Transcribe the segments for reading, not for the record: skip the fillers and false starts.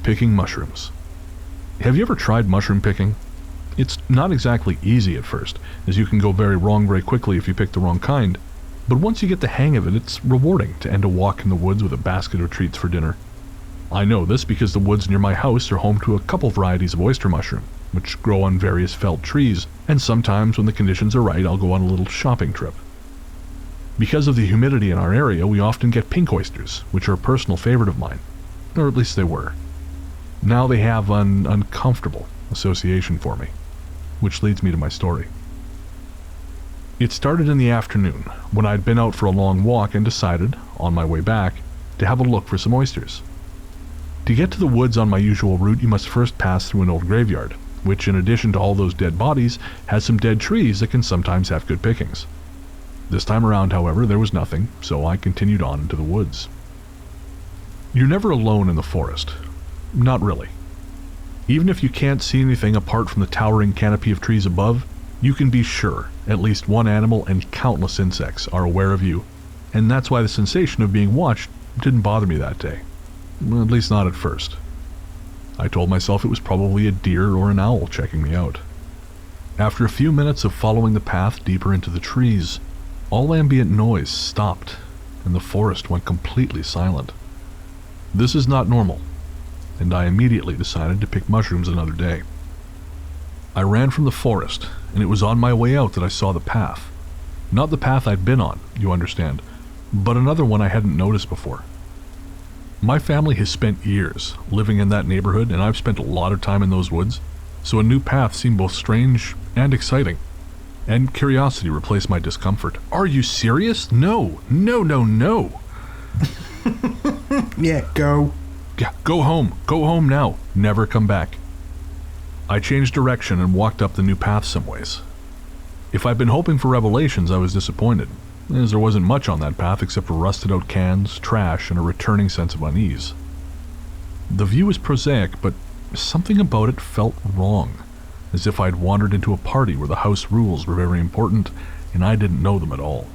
Picking mushrooms. Have you ever tried mushroom picking? It's not exactly easy at first, as you can go very wrong very quickly if you pick the wrong kind, but once you get the hang of it, it's rewarding to end a walk in the woods with a basket of treats for dinner. I know this because the woods near my house are home to a couple varieties of oyster mushroom, which grow on various felled trees, and sometimes when the conditions are right, I'll go on a little shopping trip. Because of the humidity in our area, we often get pink oysters, which are a personal favorite of mine, or at least they were. Now they have an uncomfortable association for me, which leads me to my story. It started in the afternoon, when I'd been out for a long walk and decided, on my way back, to have a look for some oysters. To get to the woods on my usual route, you must first pass through an old graveyard, which in addition to all those dead bodies, has some dead trees that can sometimes have good pickings. This time around, however, there was nothing, so I continued on into the woods. You're never alone in the forest. Not really. Even if you can't see anything apart from the towering canopy of trees above, you can be sure at least one animal and countless insects are aware of you, and that's why the sensation of being watched didn't bother me that day. Well, at least not at first. I told myself it was probably a deer or an owl checking me out. After a few minutes of following the path deeper into the trees, all ambient noise stopped, and the forest went completely silent. This is not normal, and I immediately decided to pick mushrooms another day. I ran from the forest, and it was on my way out that I saw the path. Not the path I'd been on, you understand, but another one I hadn't noticed before. My family has spent years living in that neighborhood, and I've spent a lot of time in those woods, so a new path seemed both strange and exciting. And curiosity replaced my discomfort. Are you serious? No. Yeah, go. Yeah, go home. Go home now. Never come back. I changed direction and walked up the new path some ways. If I'd been hoping for revelations, I was disappointed, as there wasn't much on that path except for rusted-out cans, trash, and a returning sense of unease. The view was prosaic, but something about it felt wrong, as if I'd wandered into a party where the house rules were very important and I didn't know them at all.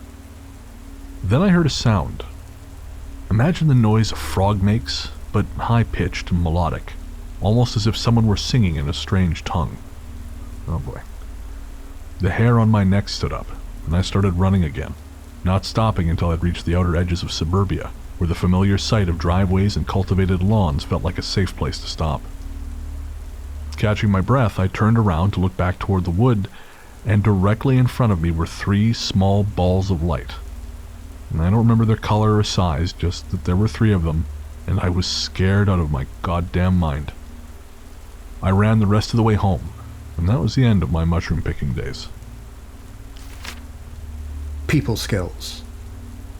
Then I heard a sound. Imagine the noise a frog makes, but high-pitched and melodic, almost as if someone were singing in a strange tongue. Oh boy. The hair on my neck stood up, and I started running again, not stopping until I'd reached the outer edges of suburbia, where the familiar sight of driveways and cultivated lawns felt like a safe place to stop. Catching my breath, I turned around to look back toward the wood, and directly in front of me were 3 small balls of light. And I don't remember their color or size, just that there were 3 of them, and I was scared out of my goddamn mind. I ran the rest of the way home, and that was the end of my mushroom picking days. People skills.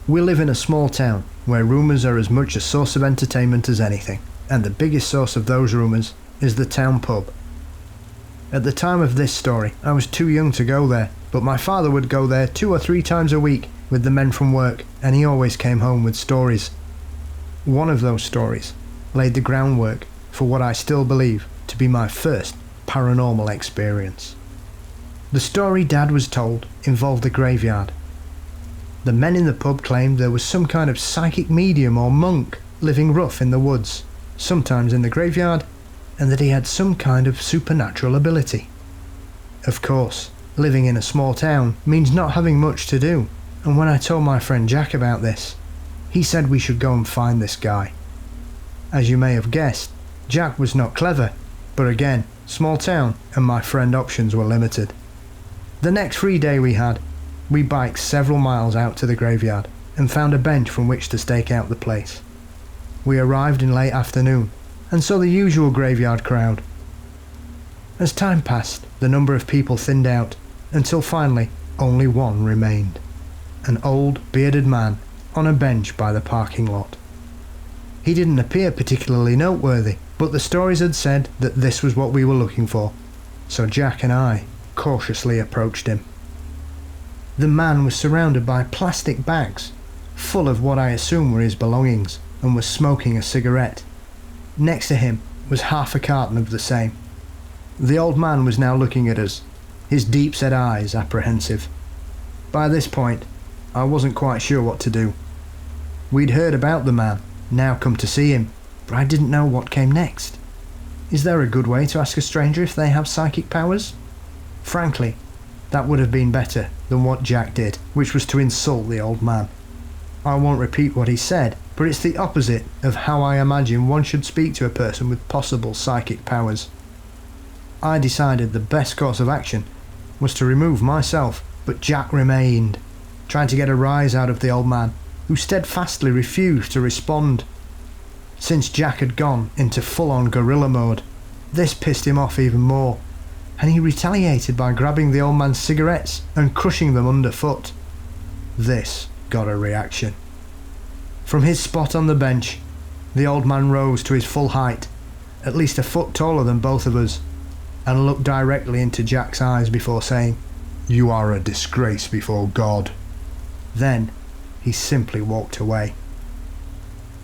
We live in a small town where rumours are as much a source of entertainment as anything, and the biggest source of those rumours is the town pub. At the time of this story, I was too young to go there, but my father would go there 2 or 3 times a week with the men from work, and he always came home with stories. One of those stories laid the groundwork for what I still believe to be my first paranormal experience. The story Dad was told involved a graveyard. The men in the pub claimed there was some kind of psychic medium or monk living rough in the woods, sometimes in the graveyard, and that he had some kind of supernatural ability. Of course, living in a small town means not having much to do, and when I told my friend Jack about this, he said we should go and find this guy. As you may have guessed, Jack was not clever, but again, small town, and my friend options were limited. The next free day we had, we biked several miles out to the graveyard and found a bench from which to stake out the place. We arrived in late afternoon and saw the usual graveyard crowd. As time passed, the number of people thinned out until finally only one remained. An old, bearded man on a bench by the parking lot. He didn't appear particularly noteworthy, but the stories had said that this was what we were looking for, so Jack and I cautiously approached him. The man was surrounded by plastic bags, full of what I assume were his belongings, and was smoking a cigarette. Next to him was half a carton of the same. The old man was now looking at us, his deep-set eyes apprehensive. By this point, I wasn't quite sure what to do. We'd heard about the man, now come to see him, but I didn't know what came next. Is there a good way to ask a stranger if they have psychic powers? Frankly, that would have been better than what Jack did, which was to insult the old man. I won't repeat what he said, but it's the opposite of how I imagine one should speak to a person with possible psychic powers. I decided the best course of action was to remove myself, but Jack remained, trying to get a rise out of the old man, who steadfastly refused to respond. Since Jack had gone into full-on guerrilla mode, this pissed him off even more, and he retaliated by grabbing the old man's cigarettes and crushing them underfoot. This got a reaction. From his spot on the bench, the old man rose to his full height, at least a foot taller than both of us, and looked directly into Jack's eyes before saying, "You are a disgrace before God." Then he simply walked away.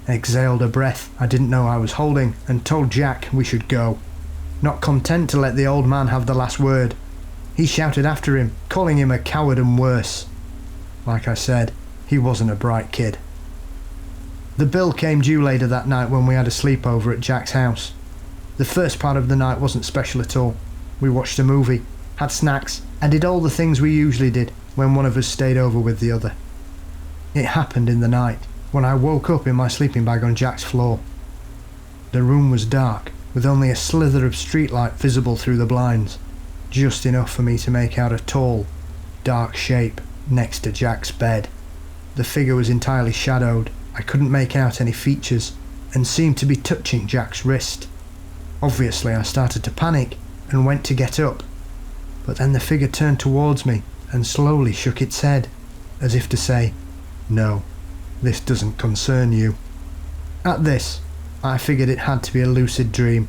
Exhaled a breath I didn't know I was holding and told Jack we should go. Not content to let the old man have the last word, he shouted after him, calling him a coward and worse. Like I said, he wasn't a bright kid. The bill came due later that night when we had a sleepover at Jack's house. The first part of the night wasn't special at all. We watched a movie, had snacks, and did all the things we usually did when one of us stayed over with the other. It happened in the night, when I woke up in my sleeping bag on Jack's floor. The room was dark, with only a slither of streetlight visible through the blinds, just enough for me to make out a tall, dark shape next to Jack's bed. The figure was entirely shadowed. I couldn't make out any features, and seemed to be touching Jack's wrist. Obviously I started to panic and went to get up, but then the figure turned towards me and slowly shook its head, as if to say, "No, this doesn't concern you." At this, I figured it had to be a lucid dream,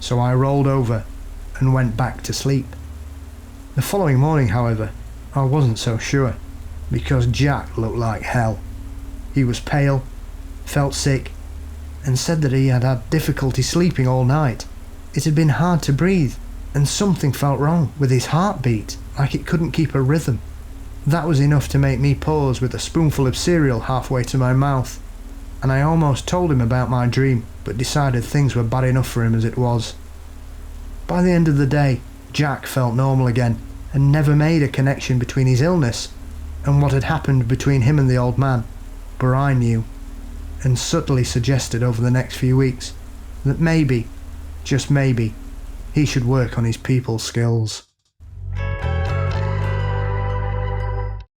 so I rolled over and went back to sleep. The following morning, however, I wasn't so sure, because Jack looked like hell. He was pale, felt sick, and said that he had had difficulty sleeping all night. It had been hard to breathe, and something felt wrong with his heartbeat, like it couldn't keep a rhythm. That was enough to make me pause with a spoonful of cereal halfway to my mouth, and I almost told him about my dream, but decided things were bad enough for him as it was. By the end of the day, Jack felt normal again, and never made a connection between his illness and what had happened between him and the old man, but I knew, and subtly suggested over the next few weeks that maybe, just maybe, he should work on his people skills.